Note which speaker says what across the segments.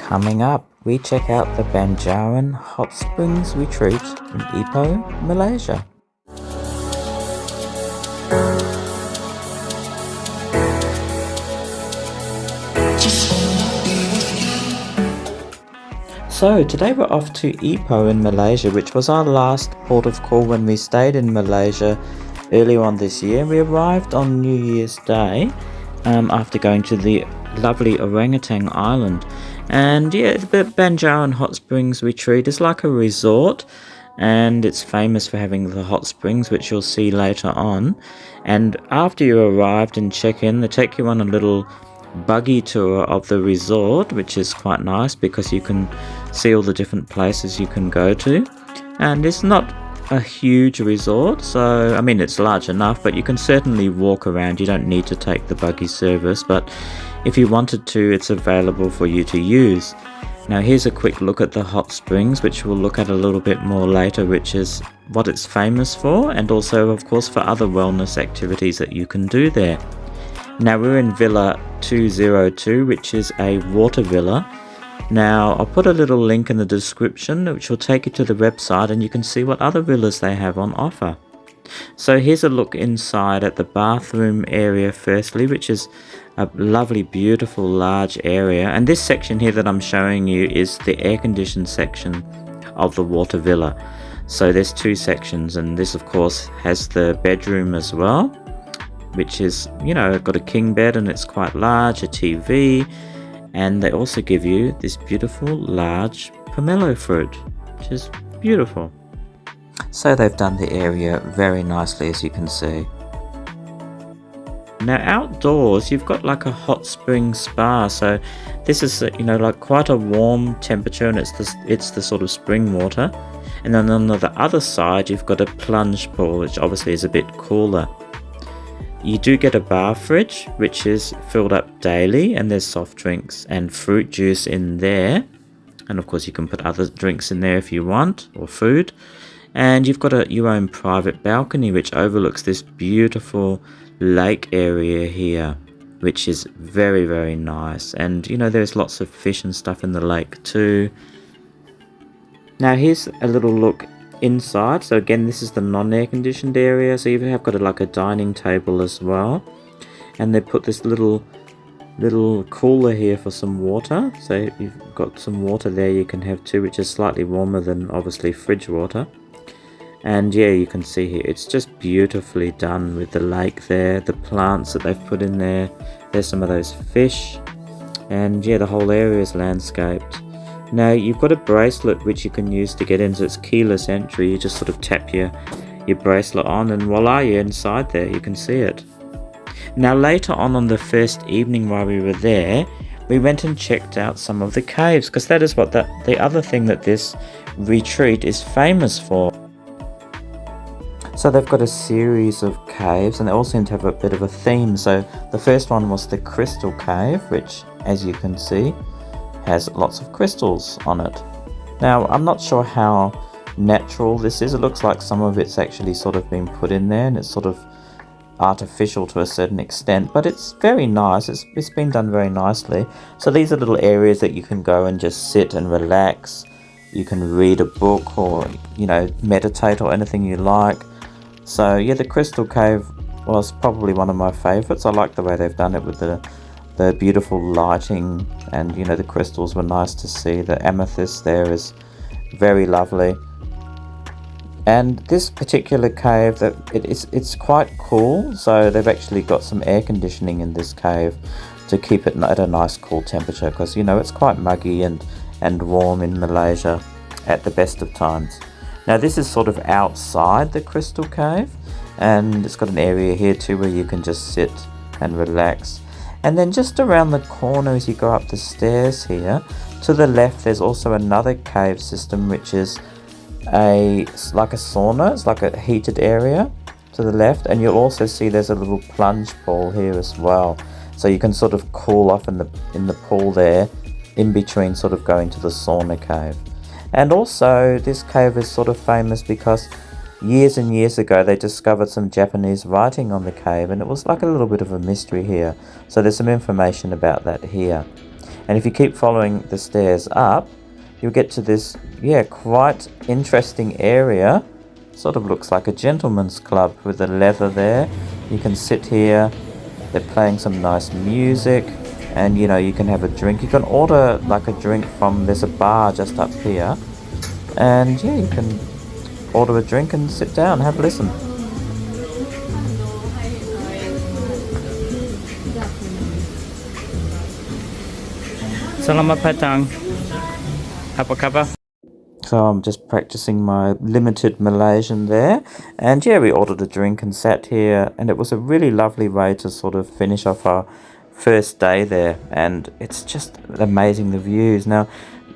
Speaker 1: Coming up, we check out the Banjaran Hot Springs Retreat in Ipoh, Malaysia. So today we're off to Ipoh in Malaysia, which was our last port of call when we stayed in Malaysia earlier on this year. We arrived on New Year's Day after going to the lovely orangutan island. And yeah, the Banjaran Hot Springs Retreat is like a resort, and it's famous for having the hot springs, which you'll see later on. And after you arrived and check in, they take you on a little buggy tour of the resort, which is quite nice because you can see all the different places you can go to. And it's not a huge resort, so I mean it's large enough, but you can certainly walk around. You don't need to take the buggy service, but if you wanted to, it's available for you to use. Now here's a quick look at the hot springs, which we'll look at a little bit more later, which is what it's famous for, and also of course for other wellness activities that you can do there. Now we're in Villa 202, which is a water villa. Now I'll put a little link in the description which will take you to the website, and you can see what other villas they have on offer. So here's a look inside at the bathroom area firstly, which is a lovely, beautiful, large area. And this section here that I'm showing you is the air-conditioned section of the water villa. So there's two sections, and this of course has the bedroom as well, which is, you know, got a king bed and it's quite large, a TV, and they also give you this beautiful large pomelo fruit, which is beautiful. So they've done the area very nicely, as you can see. Now outdoors you've got like a hot spring spa, so this is you know, like quite a warm temperature, and it's the sort of spring water. And then on the other side you've got a plunge pool, which obviously is a bit cooler. You do get a bar fridge, which is filled up daily, and there's soft drinks and fruit juice in there, and of course you can put other drinks in there if you want, or food. And you've got your own private balcony which overlooks this beautiful lake area here, which is very, very nice. And you know, there's lots of fish and stuff in the lake too. Now here's a little look inside. So again, this is the non-air conditioned area, so you have got like a dining table as well, and they put this little cooler here for some water, so you've got some water there you can have too, which is slightly warmer than obviously fridge water. And yeah, you can see here it's just beautifully done with the lake there, the plants that they've put in there, there's some of those fish, and yeah, the whole area is landscaped. Now you've got a bracelet which you can use to get in, so it's keyless entry. You just sort of tap your bracelet on, and voila, you're inside there, you can see it. Now later on the first evening while we were there, we went and checked out some of the caves, because that is what the other thing that this retreat is famous for. So they've got a series of caves, and they all seem to have a bit of a theme. So the first one was the Crystal Cave, which, as you can see, has lots of crystals on it. Now I'm not sure how natural this is. It looks like some of it's actually sort of been put in there, and it's sort of artificial to a certain extent, but it's very nice. It's been done very nicely. So these are little areas that you can go and just sit and relax. You can read a book, or you know, meditate, or anything you like. So yeah, the Crystal Cave was probably one of my favorites. I like the way they've done it with the beautiful lighting, and you know, the crystals were nice to see. The amethyst there is very lovely. And this particular cave, it's quite cool, so they've actually got some air conditioning in this cave to keep it at a nice cool temperature, because you know, it's quite muggy and warm in Malaysia at the best of times. Now this is sort of outside the Crystal Cave, and it's got an area here too where you can just sit and relax. And then just around the corner as you go up the stairs here, to the left there's also another cave system, which is like a sauna. It's like a heated area to the left, and you'll also see there's a little plunge pool here as well, so you can sort of cool off in the pool there in between sort of going to the sauna cave. And also this cave is sort of famous because years and years ago they discovered some Japanese writing on the cave, and it was like a little bit of a mystery here, so there's some information about that here. And if you keep following the stairs up, you'll get to this, quite interesting area. Sort of looks like a gentleman's club with the leather there. You can sit here. They're playing some nice music, and you can have a drink. You can order like a drink from, there's a bar just up here, and you can order a drink and sit down and have a listen. Selamat petang. Apa khabar? So I'm just practicing my limited Malaysian there, and we ordered a drink and sat here, and it was a really lovely way to sort of finish off our first day there, and it's just amazing, the views. Now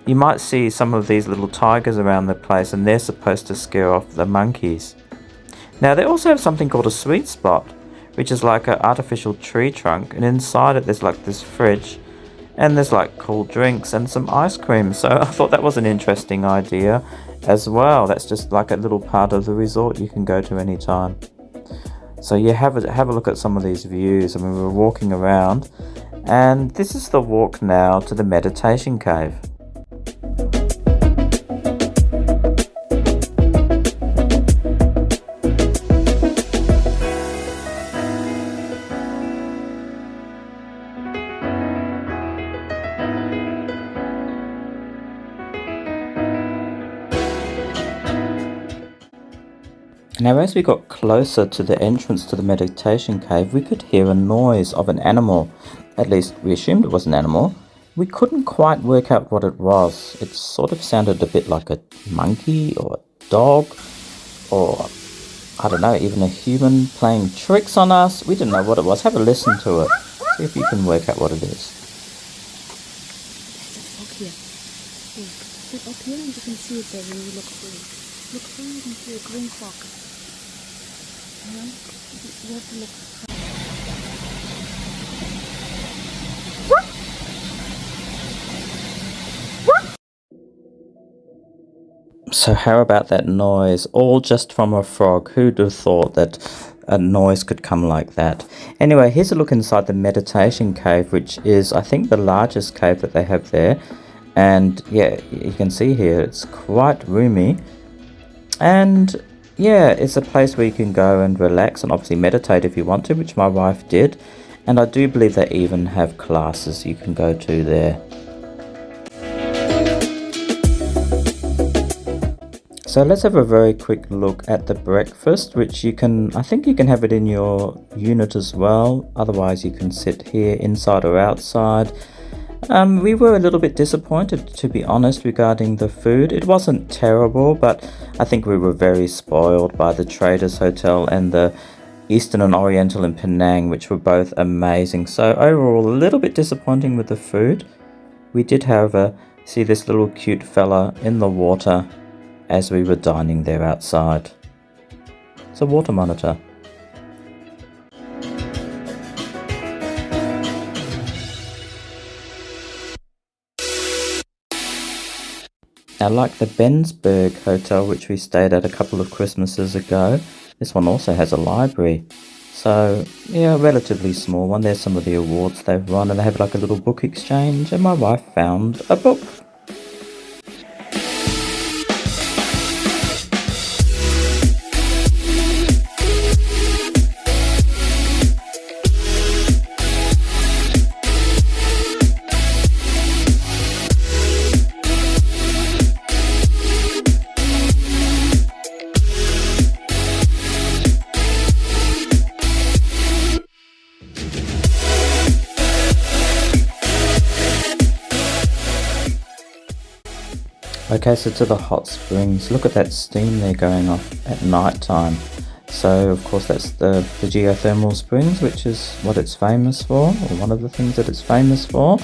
Speaker 1: you might see some of these little tigers around the place, and they're supposed to scare off the monkeys. Now they also have something called a sweet spot, which is like an artificial tree trunk, and inside it there's like this fridge, and there's like cool drinks and some ice cream. So I thought that was an interesting idea as well. That's just like a little part of the resort you can go to anytime. So have a look at some of these views. I mean, we're walking around, and this is the walk now to the meditation cave. Now as we got closer to the entrance to the meditation cave, we could hear a noise of an animal. At least we assumed it was an animal. We couldn't quite work out what it was. It sort of sounded a bit like a monkey or a dog, or I don't know, even a human playing tricks on us. We didn't know what it was. Have a listen to it. See if you can work out what it is.
Speaker 2: Look here. Look up here, and you can see it there when you look through. Look through, you can see a green fog. You have to look.
Speaker 1: So how about that noise? All just from a frog. Who'd have thought that a noise could come like that? Anyway, here's a look inside the meditation cave, which is, I think, the largest cave that they have there. And you can see here it's quite roomy. And it's a place where you can go and relax and obviously meditate if you want to, which my wife did. And I do believe they even have classes you can go to there. So let's have a very quick look at the breakfast, which I think you can have it in your unit as well. Otherwise you can sit here inside or outside. We were a little bit disappointed, to be honest, regarding the food. It wasn't terrible, but I think we were very spoiled by the Traders Hotel and the Eastern and Oriental in Penang, which were both amazing. So overall, a little bit disappointing with the food. We did, however, see this little cute fella in the water as we were dining there outside. It's a water monitor. Now, like the Bensberg Hotel, which we stayed at a couple of Christmases ago, this one also has a library. So, a relatively small one. There's some of the awards they've won, and they have like a little book exchange, and my wife found a book. Okay, so to the hot springs. Look at that steam there going off at night time. So of course that's the geothermal springs, which is what it's famous for, or one of the things that it's famous for.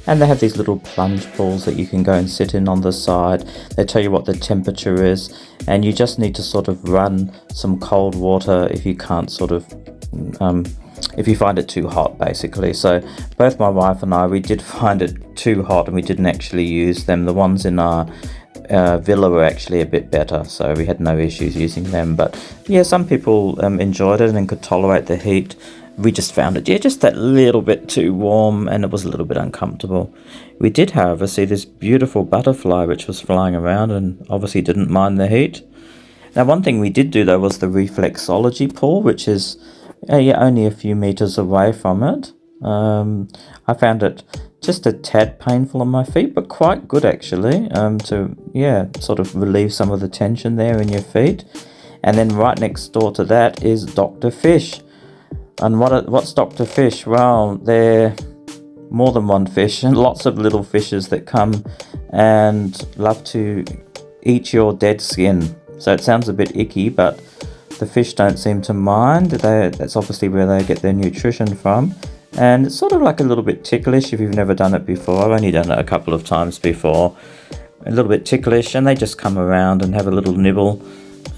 Speaker 1: And they have these little plunge pools that you can go and sit in on the side. They tell you what the temperature is, and you just need to sort of run some cold water if you can't if you find it too hot, basically. So both my wife and I, we did find it too hot, and we didn't actually use them. The ones in our villa were actually a bit better, so we had no issues using them. But some people enjoyed it and could tolerate the heat. we just found it, yeah, just that little bit too warm, and it was a little bit uncomfortable. We did, however, see this beautiful butterfly which was flying around and obviously didn't mind the heat. Now, one thing we did do though was the Reflexology Pool, which is yeah, only a few meters away from it. I found it just a tad painful on my feet, but quite good actually, to, yeah, sort of relieve some of the tension there in your feet. And then right next door to that is Dr. Fish. And what's Dr. Fish? Well, they're more than one fish, and lots of little fishes that come and love to eat your dead skin. So it sounds a bit icky, but the fish don't seem to mind. That's obviously where they get their nutrition from. And it's sort of like a little bit ticklish if you've never done it before. I've only done it a couple of times before. A little bit ticklish, and they just come around and have a little nibble.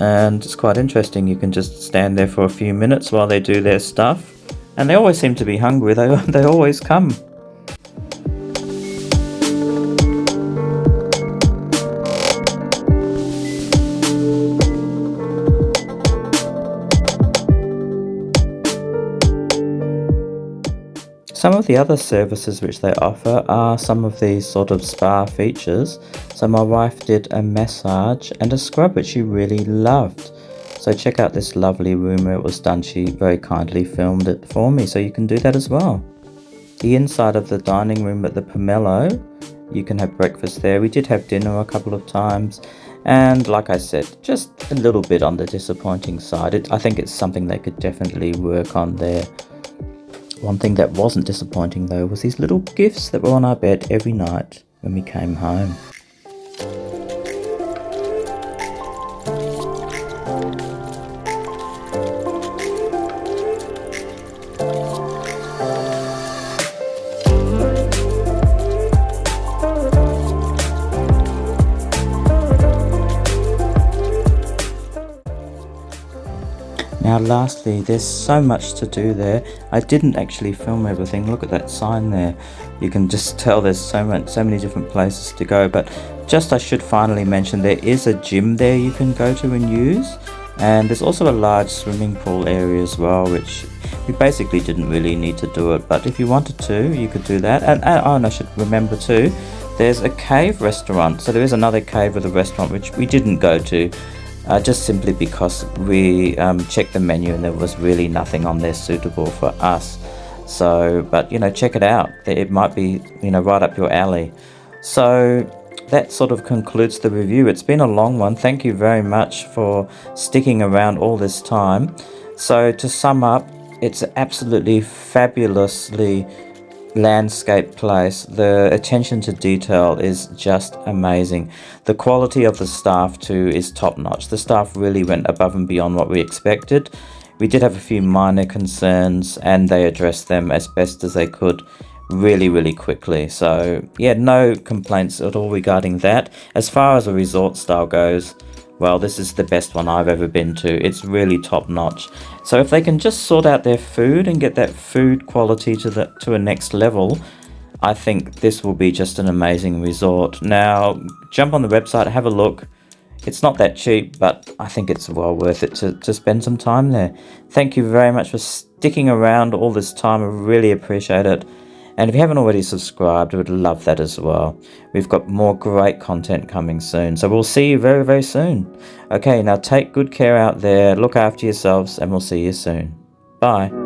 Speaker 1: And it's quite interesting. You can just stand there for a few minutes while they do their stuff. And they always seem to be hungry. They always come. Some of the other services which they offer are some of these sort of spa features. So my wife did a massage and a scrub which she really loved. So check out this lovely room where it was done. She very kindly filmed it for me, so you can do that as well. The inside of the dining room at the Pomelo, you can have breakfast there. We did have dinner a couple of times, and like I said, just a little bit on the disappointing side. I think it's something they could definitely work on there. One thing that wasn't disappointing though was these little gifts that were on our bed every night when we came home. Now lastly, there's so much to do there. I didn't actually film everything. Look at that sign there. You can just tell there's so many different places to go. But just I should finally mention, there is a gym there you can go to and use. And there's also a large swimming pool area as well, which we basically didn't really need to do it. But if you wanted to, you could do that. And I should remember too, there's a cave restaurant. So there is another cave with a restaurant which we didn't go to. Just simply because we checked the menu and there was really nothing on there suitable for us. So, but check it out. It might be, right up your alley. So that sort of concludes the review. It's been a long one. Thank you very much for sticking around all this time. So to sum up, it's absolutely fabulously landscape place. The attention to detail is just amazing. The quality of the staff too is top notch. The staff really went above and beyond what we expected. We did have a few minor concerns and they addressed them as best as they could really quickly. So yeah, no complaints at all regarding that. As far as a resort style goes, well, this is the best one I've ever been to. It's really top notch. So if they can just sort out their food and get that food quality to a next level, I think this will be just an amazing resort. Now, jump on the website, have a look. It's not that cheap, but I think it's well worth it to spend some time there. Thank you very much for sticking around all this time. I really appreciate it. And if you haven't already subscribed, I would love that as well. We've got more great content coming soon. So we'll see you very soon. Okay, now take good care out there. Look after yourselves and we'll see you soon. Bye.